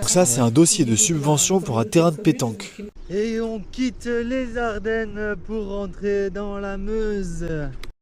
Donc ça, c'est un dossier de subvention pour un terrain de pétanque. Et on quitte les Ardennes pour rentrer dans la Meuse.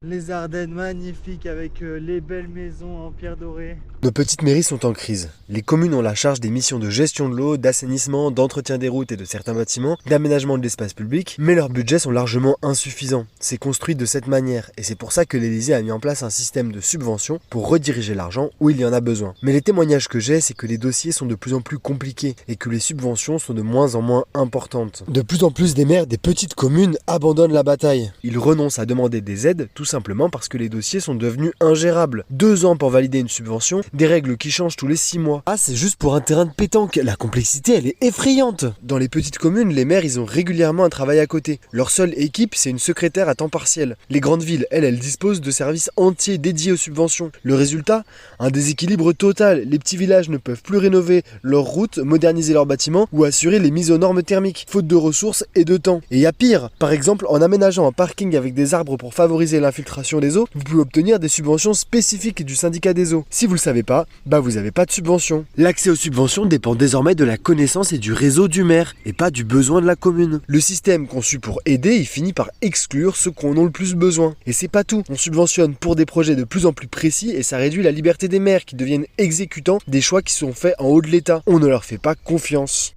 Les Ardennes magnifiques avec les belles maisons en pierre dorée. Nos petites mairies sont en crise. Les communes ont la charge des missions de gestion de l'eau, d'assainissement, d'entretien des routes et de certains bâtiments, d'aménagement de l'espace public, mais leurs budgets sont largement insuffisants. C'est construit de cette manière, et c'est pour ça que l'Élysée a mis en place un système de subvention pour rediriger l'argent où il y en a besoin. Mais les témoignages que j'ai, c'est que les dossiers sont de plus en plus compliqués et que les subventions sont de moins en moins importantes. De plus en plus des maires des petites communes abandonnent la bataille. Ils renoncent à demander des aides, tout simplement parce que les dossiers sont devenus ingérables. 2 ans pour valider une subvention, des règles qui changent tous les 6 mois. Ah, c'est juste pour un terrain de pétanque. La complexité, elle est effrayante. Dans les petites communes, les maires, ils ont régulièrement un travail à côté. Leur seule équipe, c'est une secrétaire à temps partiel. Les grandes villes, elles disposent de services entiers dédiés aux subventions. Le résultat, un déséquilibre total. Les petits villages ne peuvent plus rénover leurs routes, moderniser leurs bâtiments ou assurer les mises aux normes thermiques, faute de ressources et de temps. Et il y a pire. Par exemple, en aménageant un parking avec des arbres pour favoriser l'infiltration des eaux, vous pouvez obtenir des subventions spécifiques du syndicat des eaux. Si vous le savez pas, vous n'avez pas de subvention. L'accès aux subventions dépend désormais de la connaissance et du réseau du maire, et pas du besoin de la commune. Le système conçu pour aider, il finit par exclure ceux qui en ont le plus besoin. Et c'est pas tout. On subventionne pour des projets de plus en plus précis et ça réduit la liberté des maires qui deviennent exécutants des choix qui sont faits en haut de l'État. On ne leur fait pas confiance.